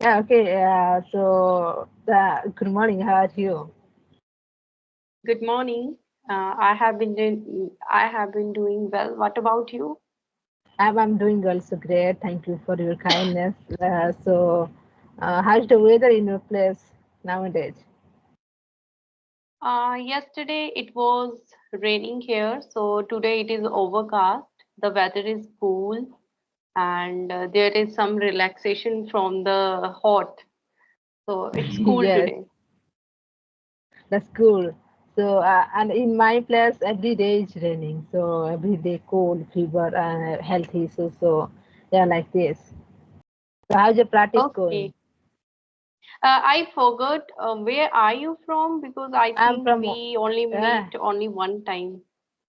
Yeah, okay. Good morning. How are you? Good morning. I have been doing well. What about you? I'm doing also great. Thank you for your kindness. How's the weather in your place nowadays? Yesterday it was raining here, so today it is overcast. The weather is cool, and there is some relaxation from the hot. So it's cool Yes, today. that's cool. And in my place, every day is raining. So every day cold, fever, and health issues. So yeah, like this. So how's your practice Okay. going? I forgot where are you from? Because I I'm think from. we only Uh, meet only one time.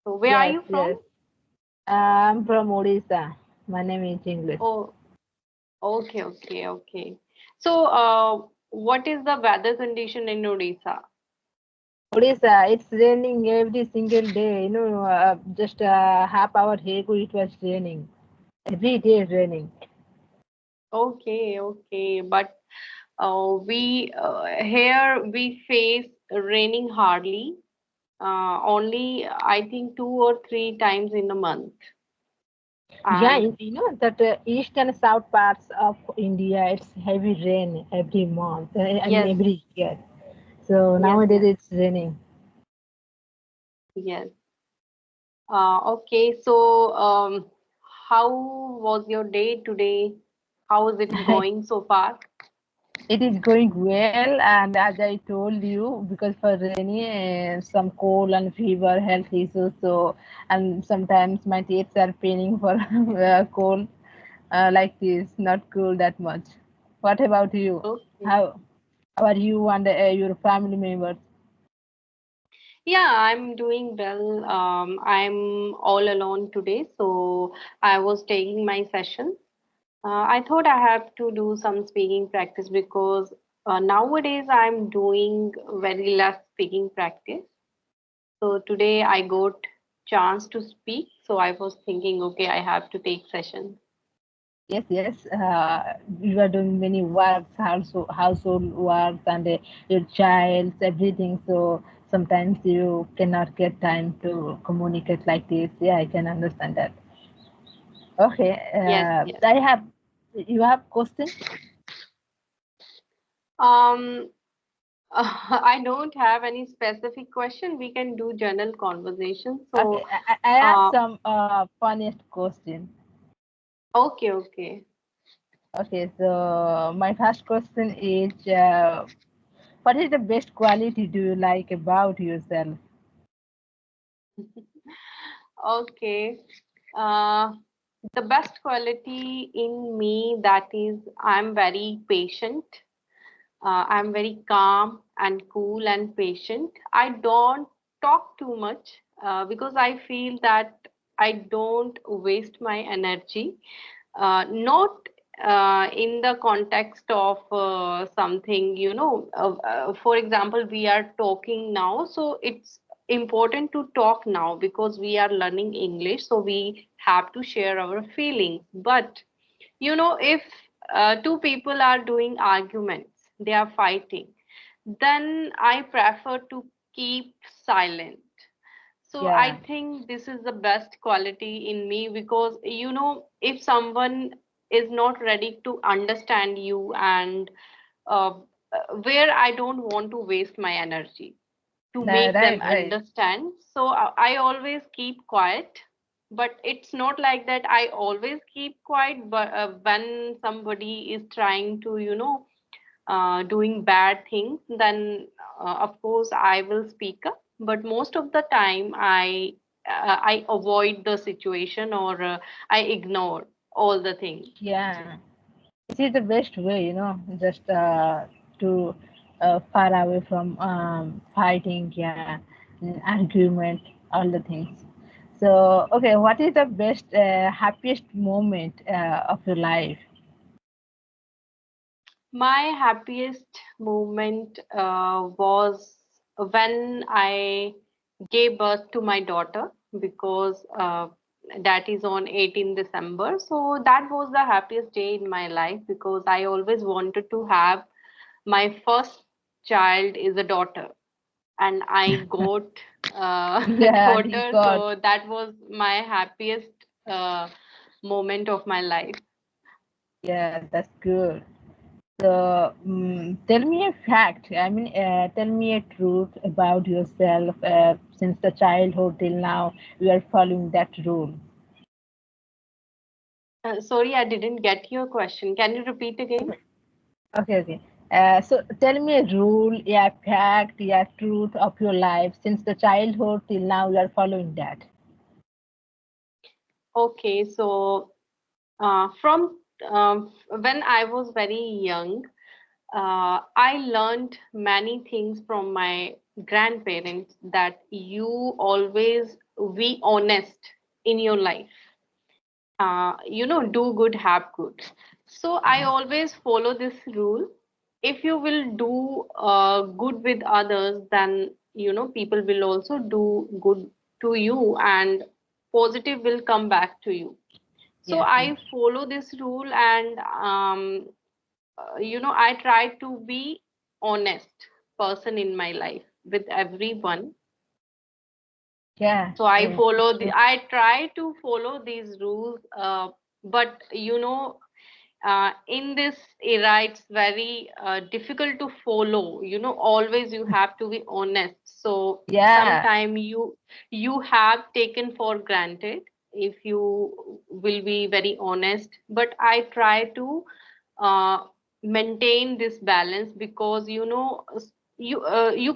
So where are yes, you yes. from? I'm from Odisha. My name is English. Oh, okay, okay, okay. So, what is the weather condition in Odisha? Odisha, it's raining every single day. Just half hour ago it was raining. Every day it's raining. Okay, okay. But we here we face raining hardly, only I think 2 or 3 times in a month. Yeah, And that east and south parts of India, it's heavy rain every month. I mean yes, every year. So yes, nowadays yes, it's raining. yes. Okay, so how was your day today? How is it going so far? It is going well, and as I told you, because for rainy, some cold and fever, health issues. So, and sometimes my teeth are paining for cold, like this, not cool that much. What about you? Okay. How how are you and your family members? Yeah, I'm doing well. I'm all alone today, so I was taking my session. I thought I have to do some speaking practice because nowadays I'm doing very less speaking practice. So today I got chance to speak, so I was thinking, okay, I have to take session. Yes, yes. You are doing many works, household works, and your child's everything. So sometimes you cannot get time to communicate like this. Yeah, I can understand that. Okay. Yes, yes. I have. You have question? Um, I don't have any specific question. We can do general conversation. So, Okay. I have uh, some funniest question. okay, okay. Okay. So my first question is, what is the best quality do you like about yourself? Okay. Uh, the best quality in me that is I'm very patient. I'm very calm and cool and patient. I don't talk too much because I feel that I don't waste my energy. Not in the context of something, for example, we are talking now, so it's important to talk now because we are learning English, so we have to share our feelings. But if two people are doing arguments, they are fighting, then I prefer to keep silent. So I Yeah. think this is the best quality in me because if someone is not ready to understand you, and uh, where I don't want to waste my energy to make them Right, right. understand. So I always keep quiet, but it's not like that I always keep quiet. But when somebody is trying to, doing bad things, then of course I will speak up. But most of the time, I avoid the situation, or I ignore all the things. Yeah. This is the best way, just to far away from fighting, yeah, and argument, all the things. So, okay, what is the best, happiest moment of your life? My happiest moment was when I gave birth to my daughter because that is on 18 December. So that was the happiest day in my life because I always wanted to have my first child is a daughter, and I got a Yeah, you daughter. got. So that was my happiest moment of my life. Yeah, that's good. So, tell me a fact. I mean, tell me a truth about yourself. Since the childhood till now, you are following that rule. Sorry, I didn't get your question. Can you repeat again? Okay, okay. So, tell me a rule, yeah, fact, yeah, truth of your life. Since the childhood till now, you are following that. Okay, so from when I was very young, I learned many things from my grandparents that you always be honest in your life. Do good, have good. So I always follow this rule. If you will do good with others, then people will also do good to you, and positive will come back to you. So Yes, yes. I follow this rule, and I try to be honest person in my life with everyone. Yeah, So I it's follow good. I try to follow these rules, but in this era it's very difficult to follow. Always you have to be honest. So Yeah, sometime you have taken for granted if you will be very honest, but I try to uh, maintain this balance because you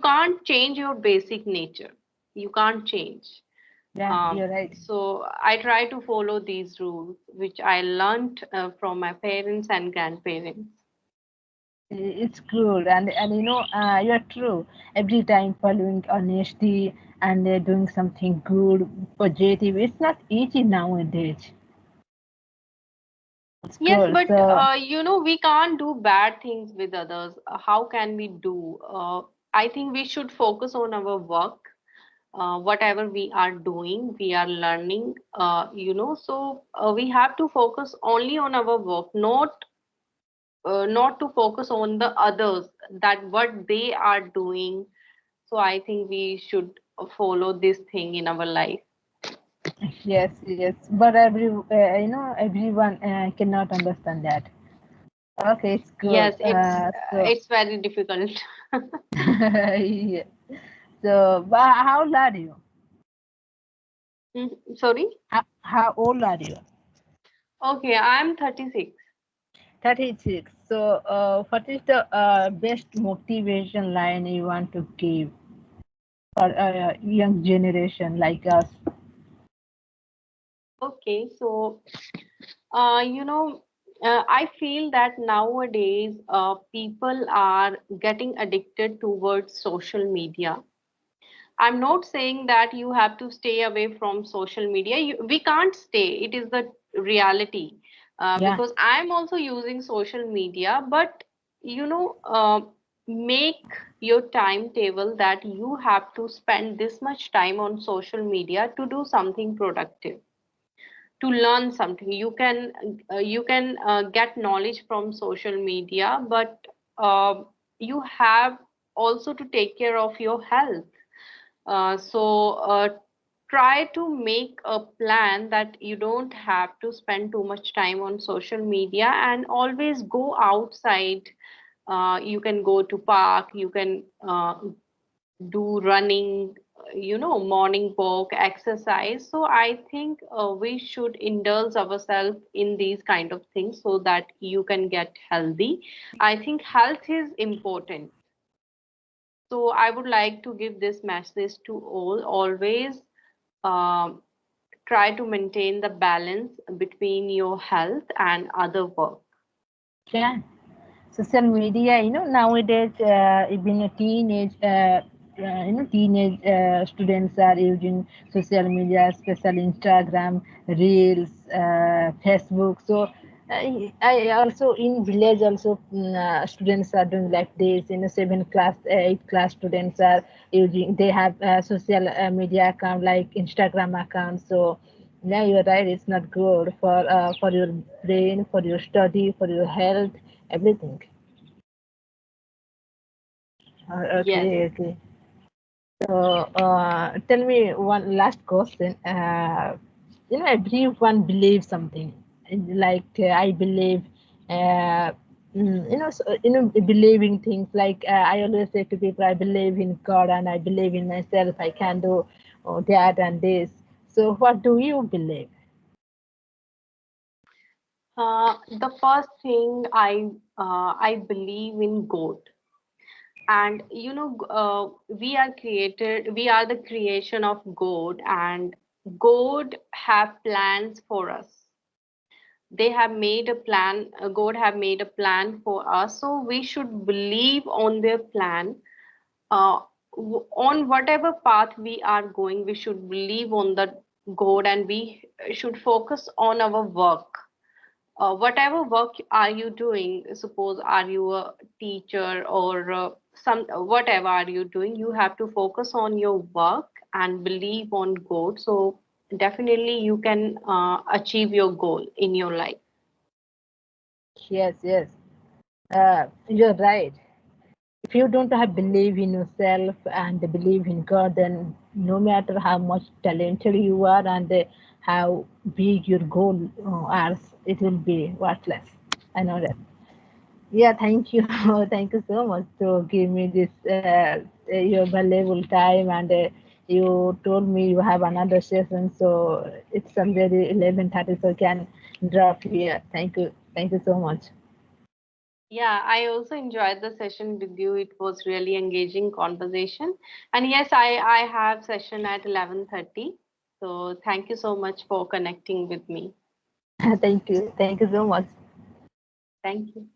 can't change your basic nature. You can't change. yeah, you're right. So I try to follow these rules, which I learned from my parents and grandparents. It's good, and you're true. Every time following honesty and doing something good, positive, it's not easy nowadays. It's Yes, good. but So we can't do bad things with others. How can we do? I think we should focus on our work. Whatever we are doing, we are learning. So we have to focus only on our work, not to focus on the others, that what they are doing. So I think we should follow this thing in our life. yes, yes, but everyone cannot understand that. Okay, it's good. Yes, it's very difficult. Yeah. So, but how old are you? Sorry. How old are you? Okay, I'm 36. 36. So, what is the best motivation line you want to give for a young generation like us? Okay, so you know I feel that nowadays people are getting addicted towards social media. I'm not saying that you have to stay away from social media. We can't stay. It is the reality. Yeah, Because I'm also using social media, but you know, uh, make your timetable that you have to spend this much time on social media to do something productive, to learn something. You can get knowledge from social media, but you have also to take care of your health. So try to make a plan that you don't have to spend too much time on social media, and always go outside. You can go to park, you can do running, morning walk, exercise. So I think we should indulge ourselves in these kind of things so that you can get healthy. I think health is important. So I would like to give this message to all. Always um, try to maintain the balance between your health and other work. yeah. Social media, nowadays, even a teenage students are using social media, especially Instagram, Reels, Facebook. So, I also in village also students are doing like this. Seven class, eight class students are using. They have social media account like Instagram account. So Yeah, you're right. It's not good for your brain, for your study, for your health, everything. Yes. Okay, okay. So, tell me one last question. Everyone believes something. Like I believe, uh, believing things. Like I always say to people, I believe in God and I believe in myself. I can do that and this. So, what do you believe? The first thing I believe in God, and we are the creation of God, and God have plans for us. They have made a plan. God have made a plan for us, so we should believe on their plan. uh, on whatever path we are going, we should believe on the God, and we should focus on our work. Whatever work are you doing, suppose are you a teacher or some whatever are you doing, you have to focus on your work and believe on God, so definitely you can achieve your goal in your life. Yes, yes. You're right. If you don't have believe in yourself and believe in God, then no matter how much talented you are and how big your goal are, it will be worthless. I know that. Yeah, thank you. Thank you so much to give me this your valuable time, and you told me you have another session, so it's already 11:30, so can drop here. Thank you so much. Yeah, I also enjoyed the session with you. It was really engaging conversation. And yes, I have session at 11:30. So thank you so much for connecting with me. Thank you so much. Thank you.